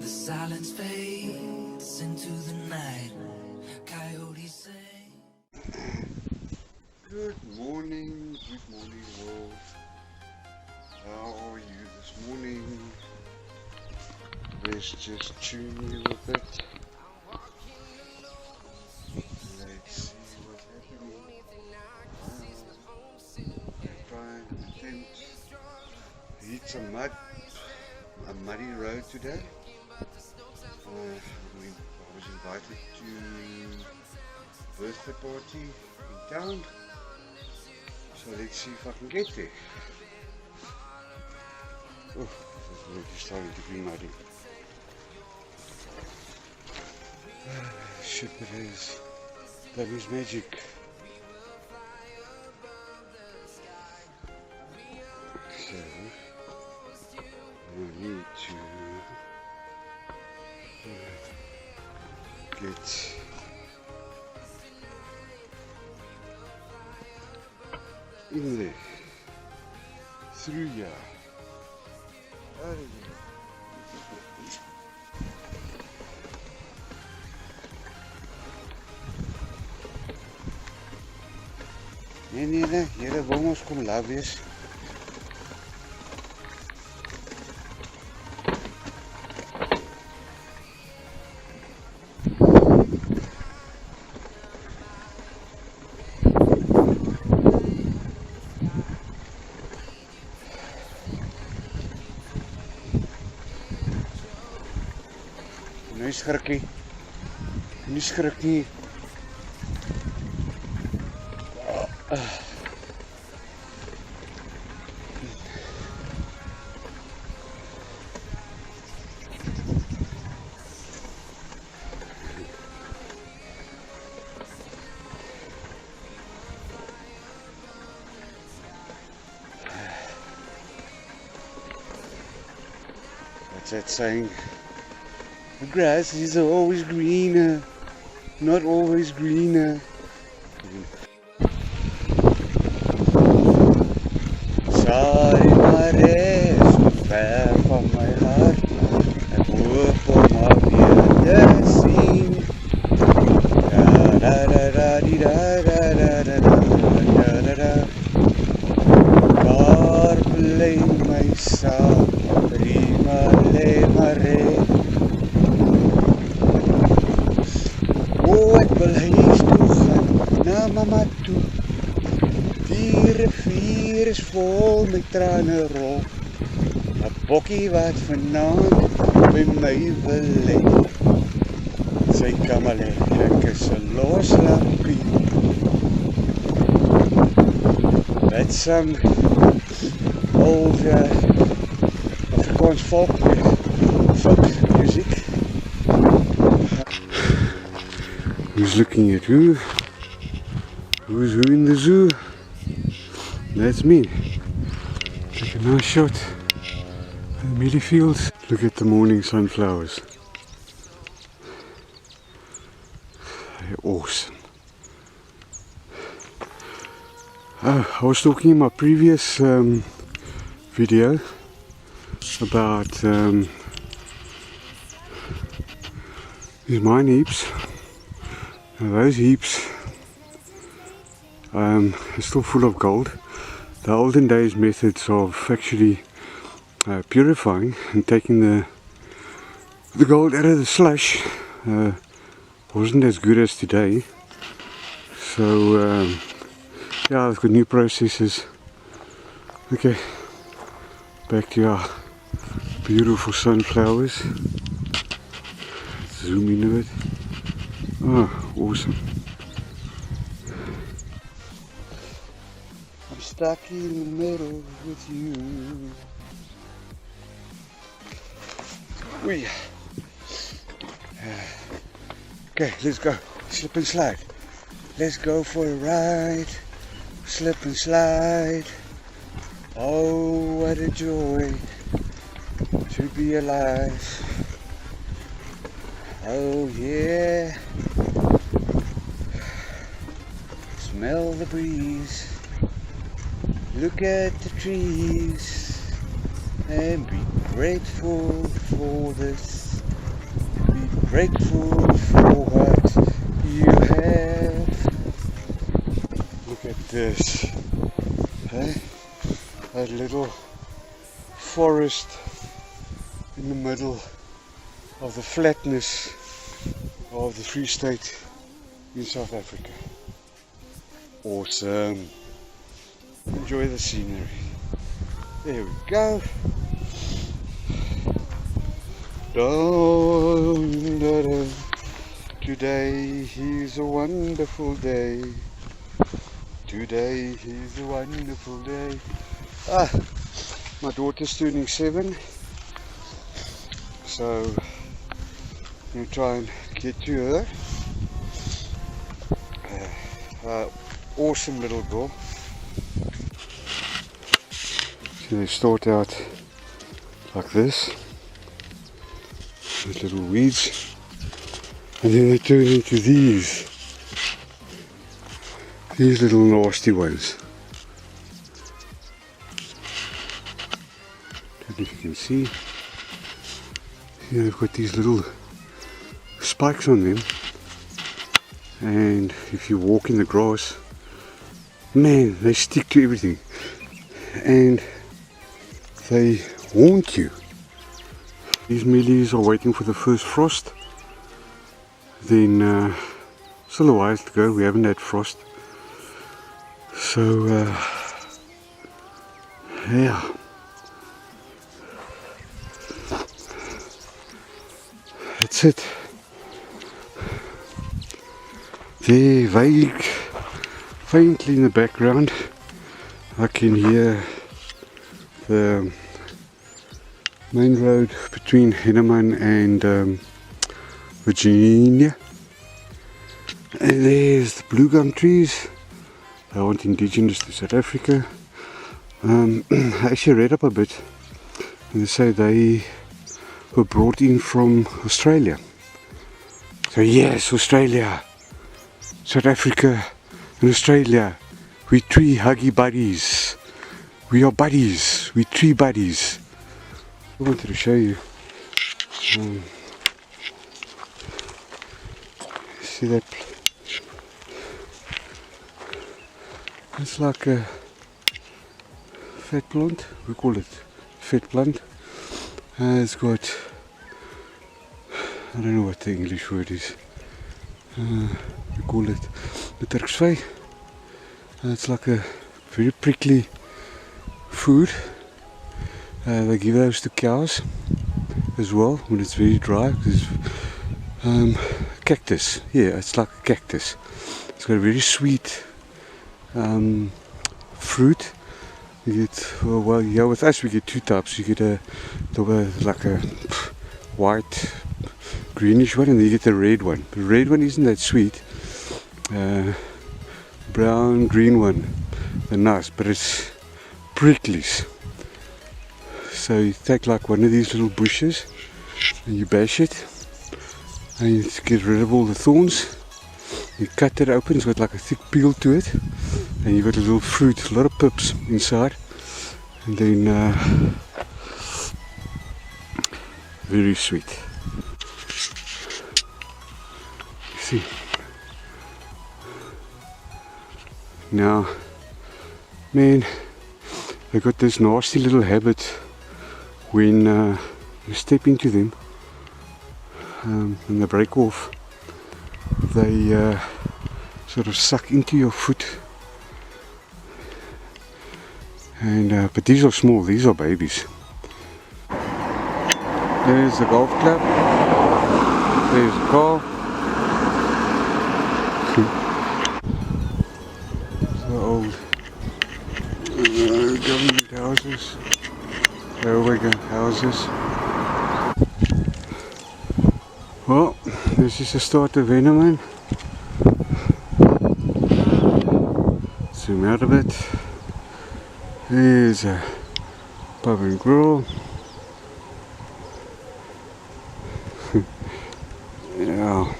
silence fades into the night. Coyotes say. Good morning world. How are you this morning? Let's just tune you a bit. Let's see what's happening. Trying to tent. Hit some mud. A muddy road today. I was invited to a birthday party in town. So let's see if I can get there. Oh, it's already starting to be muddy. Shit, it is. That is magic. So, I need to get in there, through here, out of here. Nee, julle wil ons kom laat wees. Nie skrik nie. What's that saying? The grass is always greener, not always greener. Sorry, maar is ver van my hart. Ek hoop om haar weer te sien. Daar bly my saak, prima le mare. Ek wil huis toe gaan, na mama toe. Die rivier is vol met trane rol. 'n bokkie wat vanaand by my wil lê. Sy kan maar lê, ek is 'n los lampie. Met some old Afrikaans folk music. Who's looking at who? Who's who in the zoo? That's me. Take a nice shot of the mealy fields. Look at the morning sunflowers. They're awesome. I was talking in my previous video about these mine heaps. Now those heaps are still full of gold. The olden days methods of actually purifying and taking the gold out of the slush wasn't as good as today. So yeah, I've got new processes. Okay, back to our beautiful sunflowers. Zoom in a bit. Oh, awesome. I'm stuck in the middle with you. Wee. Okay, let's go. Slip and slide. Let's go for a ride. Slip and slide. Oh, what a joy to be alive. Oh yeah. Smell the breeze. Look at the trees and be grateful for this grateful for what you have. Look at this, hey? A little forest in the middle of the flatness of the Free State in South Africa. Awesome. Enjoy the scenery. There we go. Dun, dun, dun. Today is a wonderful day. Today is a wonderful day. My daughter's turning 7, so I'm going to try and get to her. Awesome little girl. So they start out like this, with little weeds, and then they turn into these little nasty ones. Don't know if you can see. They've got these little spikes on them, and if you walk in the grass, man, they stick to everything and they haunt you. These mealies are waiting for the first frost. Then still a while to go, we haven't had frost, so yeah. That's it. There, vague, faintly in the background, I can hear the main road between Hennenman and Virginia. And there's the blue gum trees. They aren't indigenous to South Africa. I actually read up a bit, and they say they were brought in from Australia. So yes, Australia, South Africa and Australia, we three huggy buddies. We are buddies, we three buddies. I wanted to show you. See that? It's like a fat plant, we call it fat plant. It's got, I don't know what the English word is. We call it the Turksvy. It's like a very prickly food. They give those to cows as well when it's very dry. Because cactus, yeah, it's like a cactus. It's got a very sweet fruit. You get, well, yeah, with us we get two types. You get like a white, greenish one, and then you get the red one. The red one isn't that sweet. Brown, green one, they're nice, but it's prickly. So you take like one of these little bushes and you bash it, and you get rid of all the thorns. You cut it open, it's got like a thick peel to it, and you've got a little fruit, a lot of pips inside, and then very sweet. You see, now, man, they got this nasty little habit when you step into them and they break off. They sort of suck into your foot, and but these are small, these are babies. There's the golf club, there's the car, the old government houses, railway houses. Well, this is the start of Hennenman. Zoom out a bit. There's a pub and grill. Yeah.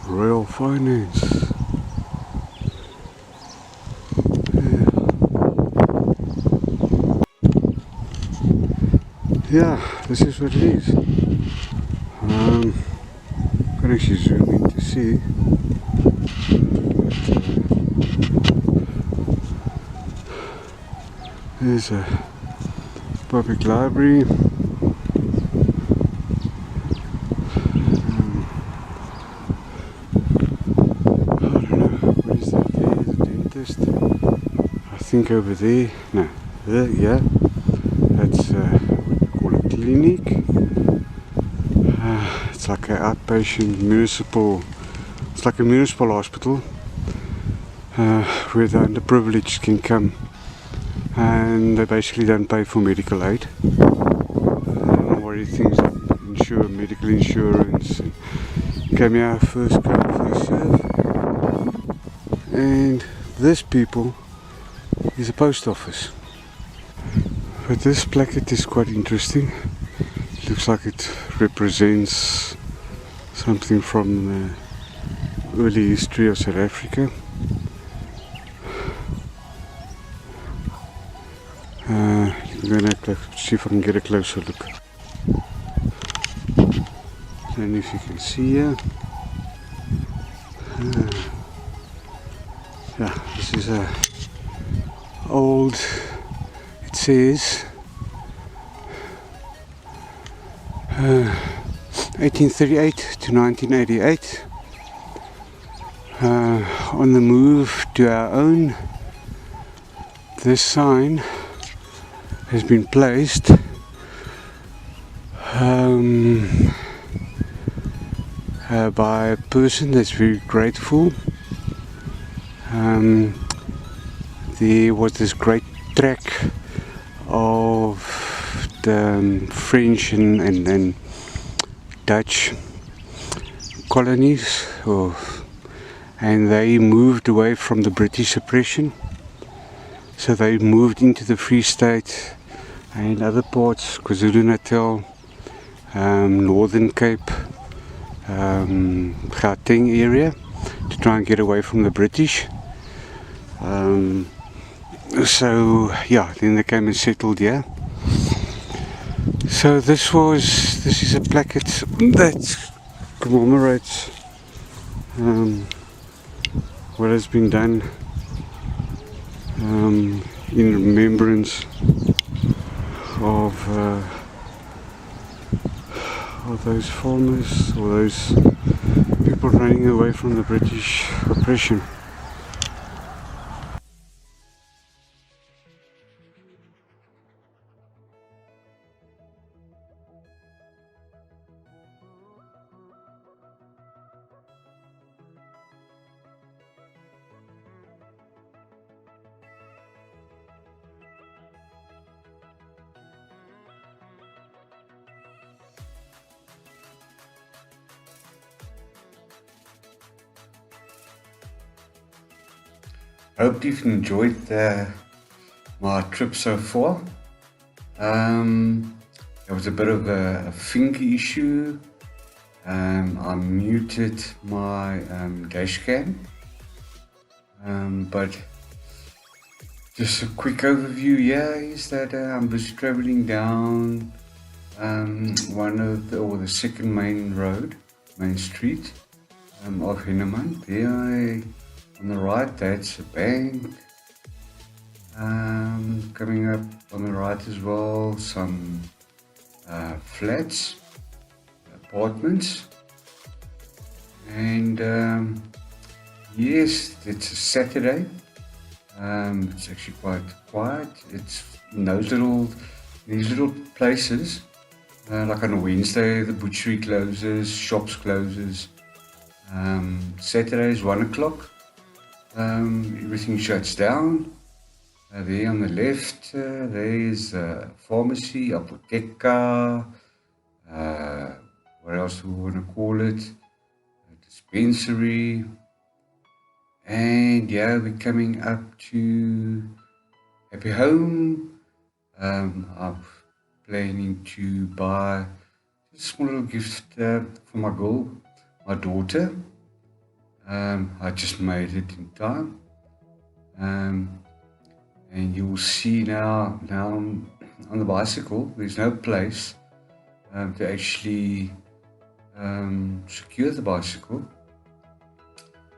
Royal Finance. yeah, this is what it is. Can actually zoom in to see. There's a public library. I don't know, what is that there? The dentist. I think over there, no, there, yeah, that's what we call a clinic. It's like an outpatient municipal, it's like a municipal hospital where the underprivileged can come and they basically don't pay for medical aid. Worry things like medical insurance, and come here, first come, first serve. And this people is a post office. But this placket is quite interesting. It looks like it represents something from the early history of South Africa. I'm gonna see if I can get a closer look. I don't know if you can see here. Yeah, this is a old, it says 1838 to 1988, on the move to our own. This sign has been placed by a person that's very grateful. There was this great track of the French and Dutch colonies, and they moved away from the British oppression. So they moved into the Free State and other parts, KwaZulu-Natal, Northern Cape, Gauteng area, to try and get away from the British. So yeah, then they came and settled here. So this is a placket that commemorates what has been done in remembrance of those farmers or those people running away from the British oppression. I hope you've enjoyed my trip so far. There was a bit of a finger issue. I muted my dash cam, but just a quick overview. Yeah, is that I'm just traveling down the second main street of Hennenman. There, on the right, that's a bank. Coming up on the right as well, some flats, apartments, and yes, it's a Saturday. It's actually quite quiet. It's in these little places. Like on a Wednesday, the butchery closes, shops closes. Saturday is 1 o'clock. Everything shuts down. There on the left, there is a pharmacy, apotheca, what else do we want to call it? A dispensary. And yeah, we're coming up to Happy Home. I'm planning to buy a small little gift for my girl, my daughter. I just made it in time. And you will see now on the bicycle, there's no place to actually secure the bicycle.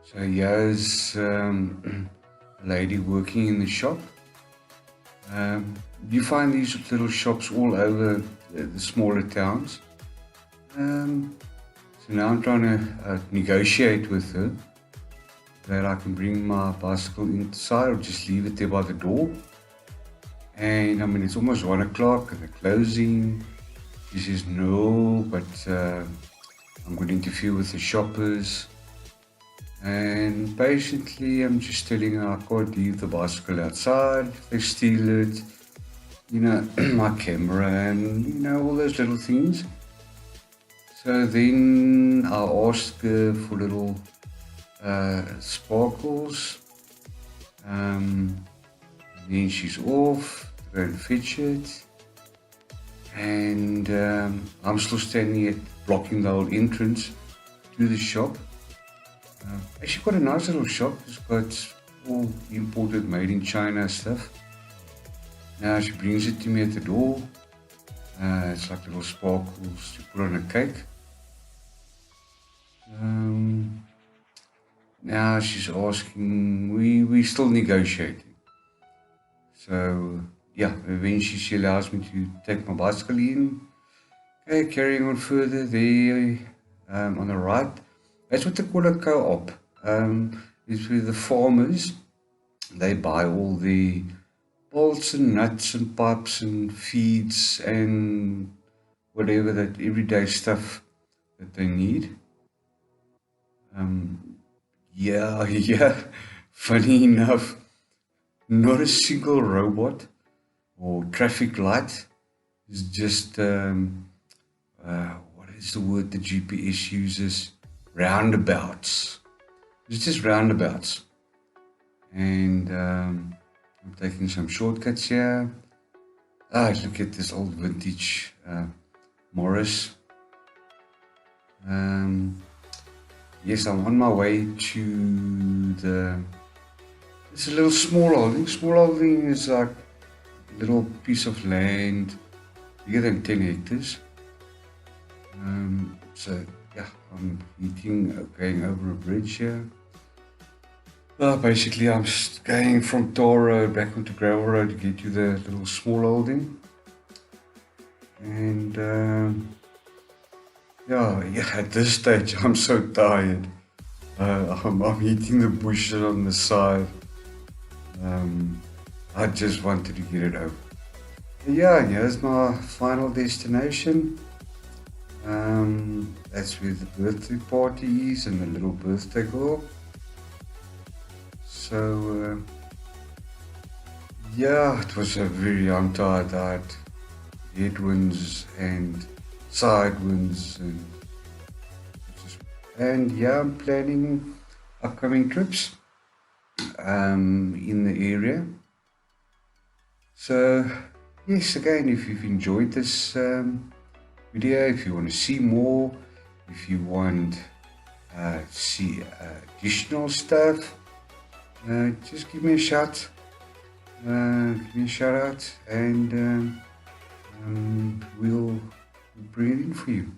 So here's a lady working in the shop. You find these little shops all over the smaller towns. So now I'm trying to negotiate with her that I can bring my bicycle inside or just leave it there by the door. And I mean, it's almost 1 o'clock and they're closing. She says no, but I'm going to interfere with the shoppers. And patiently, I'm just telling her I can't leave the bicycle outside. If they steal it, you know, my camera and, you know, all those little things. So then I asked her for little sparkles. Then she's off to go and fetch it. And I'm still standing here blocking the whole entrance to the shop. Actually quite a nice little shop. It's got all imported, made in China stuff. Now she brings it to me at the door. It's like little sparkles to put on a cake. Now she's asking, we still negotiating. So yeah, eventually she allows me to take my bicycle in. Okay, carrying on further there on the right. That's what they call a co-op. It's where the farmers, they buy all the bolts and nuts and pipes and feeds and whatever that everyday stuff that they need. Yeah, funny enough, not a single robot or traffic light. It's just, what is the word the GPS uses? Roundabouts. It's just roundabouts. And I'm taking some shortcuts here. Look at this old vintage Morris. Yes, I'm on my way to it's a little small holding. Small holding is like a little piece of land, bigger than 10 hectares. So yeah, I'm going over a bridge here. Basically, I'm going from tar road back onto gravel road to get to the little small holding. And yeah, at this stage, I'm so tired. I'm hitting the bushes on the side. I just wanted to get it over. Yeah, here's my final destination. That's where the birthday party is and the little birthday girl. So yeah, it was a very untired night. Headwinds and side winds and yeah, I'm planning upcoming trips in the area. So yes, again, if you've enjoyed this video, if you want to see more, if you want to see additional stuff, just give me a shout. Give me a shout out and we'll bring it in for you.